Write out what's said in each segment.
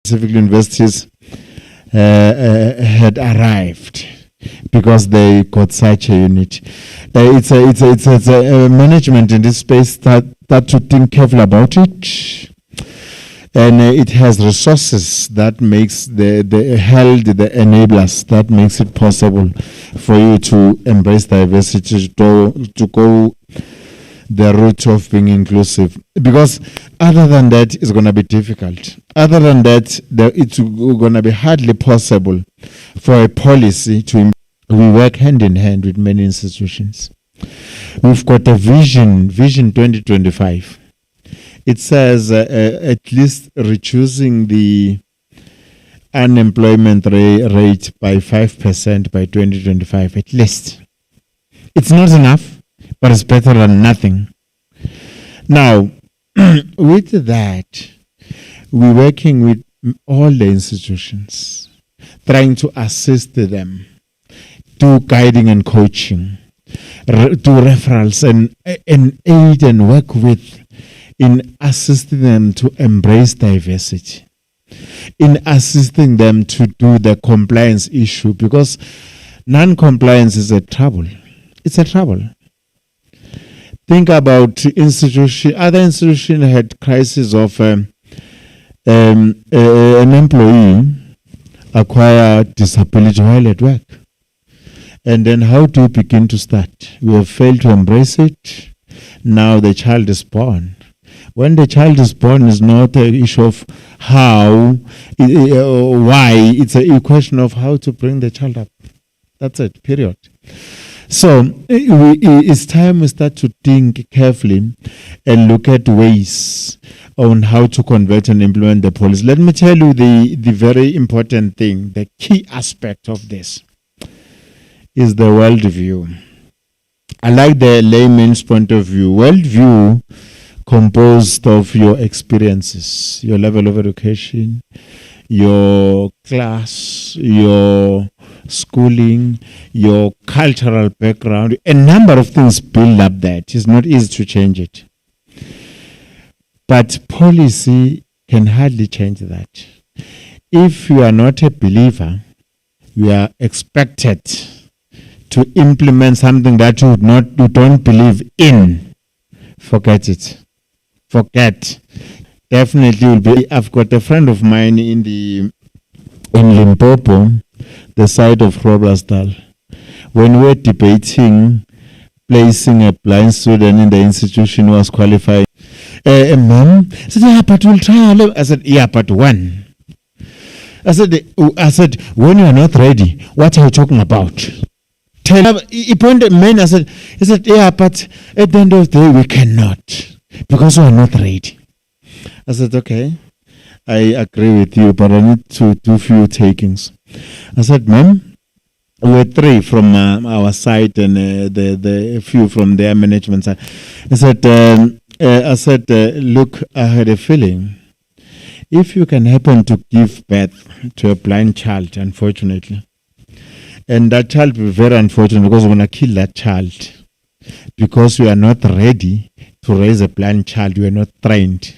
specific universities had arrived because they got such a unit. It's a management in this space that to think carefully about it. And it has resources that makes the enablers that makes it possible for you to embrace diversity, to go the route of being inclusive. Because other than that, it's going to be difficult. Other than that, it's going to be hardly possible for a policy to. We work hand in hand with many institutions. We've got a Vision 2025. It says at least reducing the unemployment rate by 5% by 2025, at least. It's not enough, but it's better than nothing. Now, with that, we're working with all the institutions, trying to assist them, do guiding and coaching, do referrals and aid and work with in assisting them to embrace diversity, in assisting them to do the compliance issue, because non-compliance is a trouble. It's a trouble. Think about other institutions had crisis of an employee acquire disability while at work. And then how do you begin to start? We have failed to embrace it. Now the child is born. When the child is born, is not an issue of how, why. It's a question of how to bring the child up. That's it, period. So it's time we start to think carefully and look at ways on how to convert and implement the policy. Let me tell you the very important thing, the key aspect of this is the worldview. I like the layman's point of view. Worldview composed of your experiences, your level of education, your class, your schooling, your cultural background. A number of things build up that. It's not easy to change it. But policy can hardly change that. If you are not a believer, you are expected to implement something that you don't believe in. Forget it. Forget. Definitely will be. I've got a friend of mine in Limpopo, the side of Groblersdal. When we were debating placing a blind student in the institution who was qualified, Mom said, "Yeah, but we'll try." I said, "Yeah, but when?" I said, "When you are not ready, what are you talking about?" He pointed men. He said, "Yeah, but at the end of the day, we cannot because we are not ready." I said, "Okay, I agree with you, but I need to do few takings." I said, "Mom, we're three from our side and the few from their management side." I said, "Look, I had a feeling if you can happen to give birth to a blind child, unfortunately, and that child will be very unfortunate because we're going to kill that child because we are not ready to raise a blind child. We are not trained."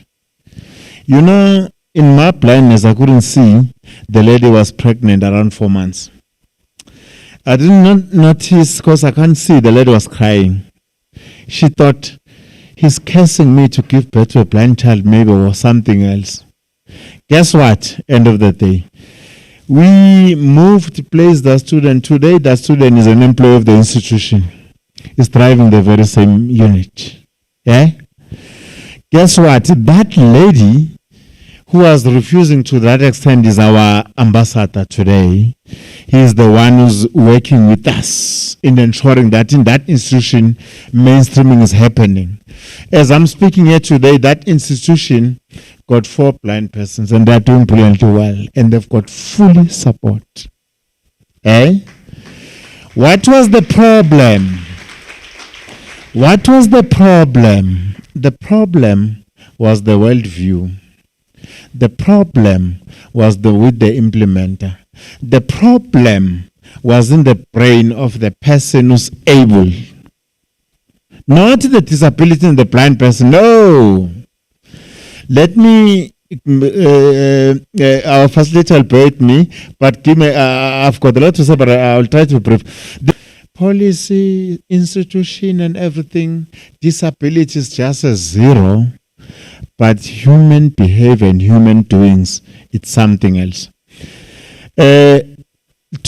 You know, in my blindness, I couldn't see the lady was pregnant around 4 months. I did not notice because I can't see the lady was crying. She thought, he's cursing me to give birth to a blind child, maybe, or something else. Guess what? End of the day. We moved to place the student. Today, the student is an employee of the institution. He's driving the very same unit. Yeah? Guess what? That lady who was refusing to that extent is our ambassador today. He is the one who's working with us in ensuring that in that institution, mainstreaming is happening. As I'm speaking here today, that institution got 4 blind persons and they're doing brilliantly well. And they've got full support. What was the problem? What was the problem? The problem was the worldview. The problem was with the implementer. The problem was in the brain of the person who's able. Not the disability in the blind person. No. Let me our facilitator will bear with me, but give me, I've got a lot to say, but I'll try to brief. The policy, institution, and everything, disability is just a zero, but human behavior and human doings, it's something else. 2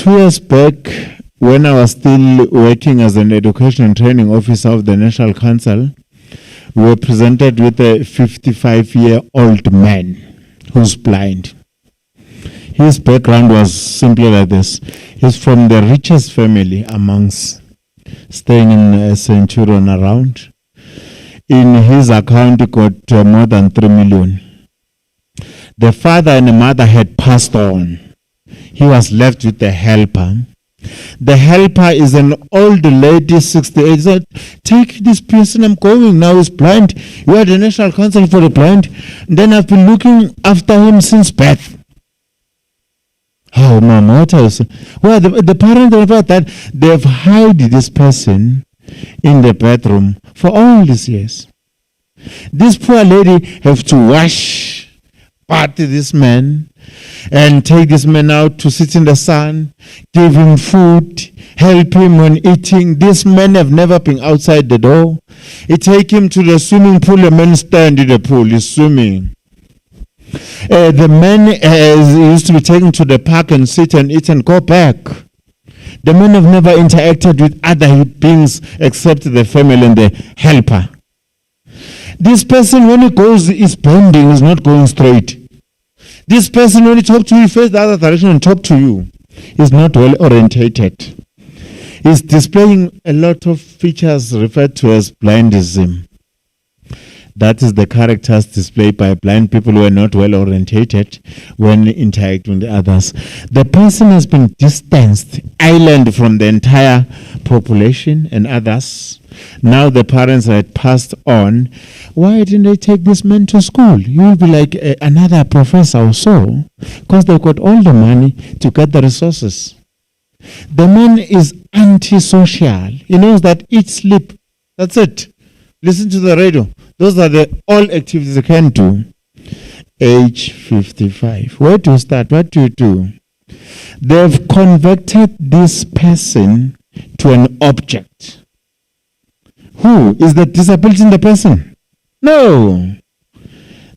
years back, when I was still working as an education and training officer of the National Council, we were presented with a 55-year-old man who's blind. His background was simply like this. He's from the richest family amongst, staying in a Centurion around. In his account, he got more than 3 million. The father and the mother had passed on. He was left with a helper. The helper is an old lady, 68. He said, take this person, I'm going now, he's blind. You are the National Council for the Blind. And then I've been looking after him since birth. Oh, Mama, what else? Well, the parents about that, they've hid this person in the bedroom for all these years. This poor lady have to wash, bath this man, and take this man out to sit in the sun, give him food, help him when eating. This man have never been outside the door. You take him to the swimming pool, the man stand in the pool, he's swimming. The man used to be taken to the park and sit and eat and go back. The men have never interacted with other beings except the family and the helper. This person, when he goes, is bending, is not going straight. This person, when he talks to you, face the other direction and talk to you, is not well orientated. He's displaying a lot of features referred to as blindism. That is the characters displayed by blind people who are not well orientated when interacting with others. The person has been distanced, island from the entire population and others. Now the parents had passed on. Why didn't they take this man to school? You will be like another professor or so, because they've got all the money to get the resources. The man is antisocial. He knows that eat, sleep. That's it. Listen to the radio. Those are the all activities you can do. Age 55. Where do you start? What do you do? They've converted this person to an object. Who? Is the disability in the person? No.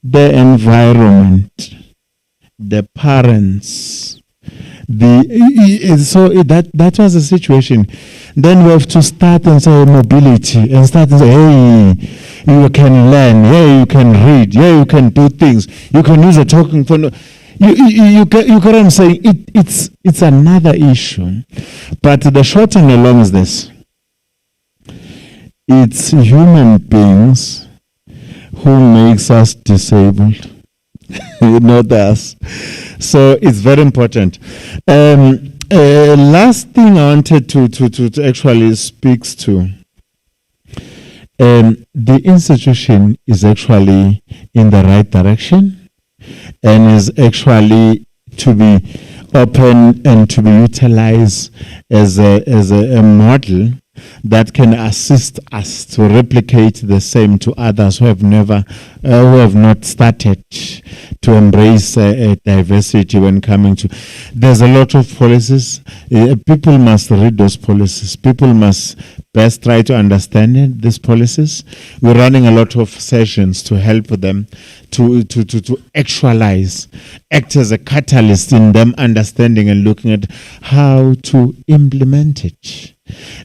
The environment, the parents, that was the situation. Then we have to start and say mobility and start and say, hey, you can learn, hey, you can read, hey, you can do things, you can use a talking phone. You get what I'm saying? It's another issue. But the short and the long is this. It's human beings who makes us disabled. Not us. So it's very important. Last thing I wanted to actually speaks to, the institution is actually in the right direction and is actually to be open and to be utilized as a model that can assist us to replicate the same to others who have not started to embrace diversity when coming to. There's a lot of policies. People must read those policies. People must best try to understand these policies. We're running a lot of sessions to help them to actualize, act as a catalyst in them understanding and looking at how to implement it.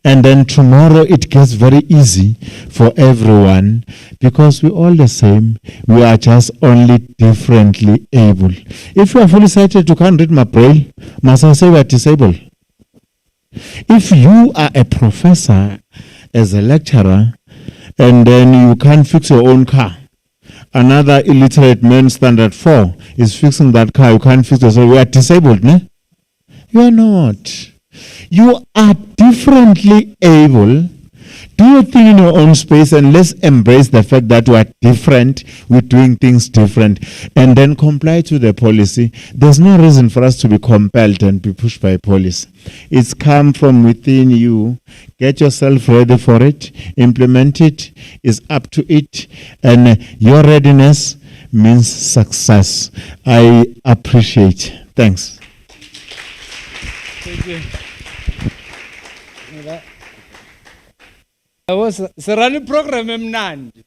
And then tomorrow it gets very easy for everyone because we're all the same. We are just only differently able. If you are fully sighted, you can't read my braille. Must I say we are disabled? If you are a professor as a lecturer and then you can't fix your own car, another illiterate man standard 4 is fixing that car, you can't fix it, so we are disabled, ne? You are not. You are differently able. Do your thing in your own space and let's embrace the fact that we are different, we're doing things different, and then comply to the policy. There's no reason for us to be compelled and be pushed by policy. It's come from within you. Get yourself ready for it. Implement it. It's up to it. And your readiness means success. I appreciate. Thanks. Thank you. I was running program emnandi.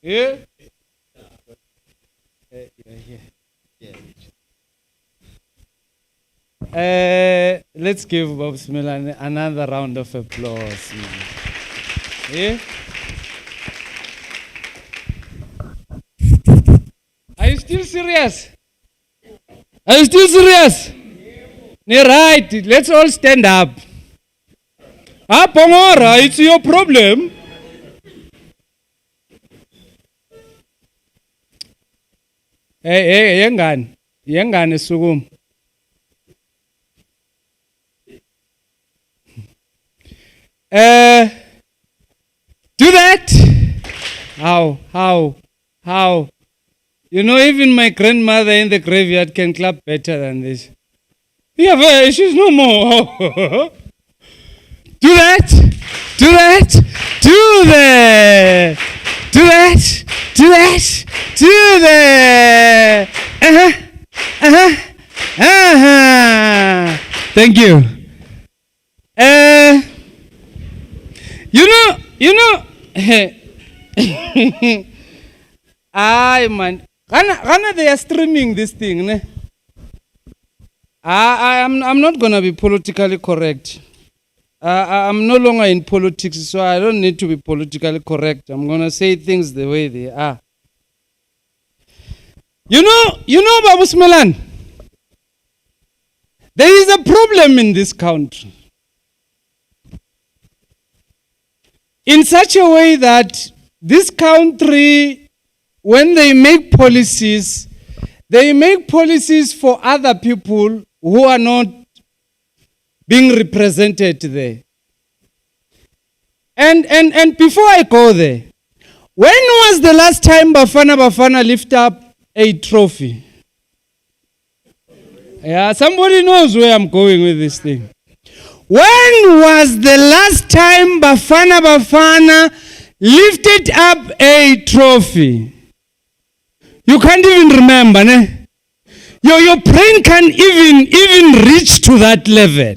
Yeah? Let's give Bob Smilan another round of applause. Yeah? Are you still serious? Are you still serious? Yeah, right. Let's all stand up. Pongora, it's your problem. Hey, yengane sugum. Do that. How? You know, even my grandmother in the graveyard can clap better than this. Yeah, but she's no more. Do that. Thank you. You know. Ay man, Ghana they are streaming this thing, ne? I'm not gonna be politically correct. I'm no longer in politics, so I don't need to be politically correct. I'm gonna say things the way they are. You know, Babu Smelan, there is a problem in this country. In such a way that this country, when they make policies for other people who are not being represented there. And before I go there, when was the last time Bafana lifted up a trophy? Yeah, somebody knows where I'm going with this thing. When was the last time Bafana lifted up a trophy? You can't even remember, ne? Your brain can't even reach to that level.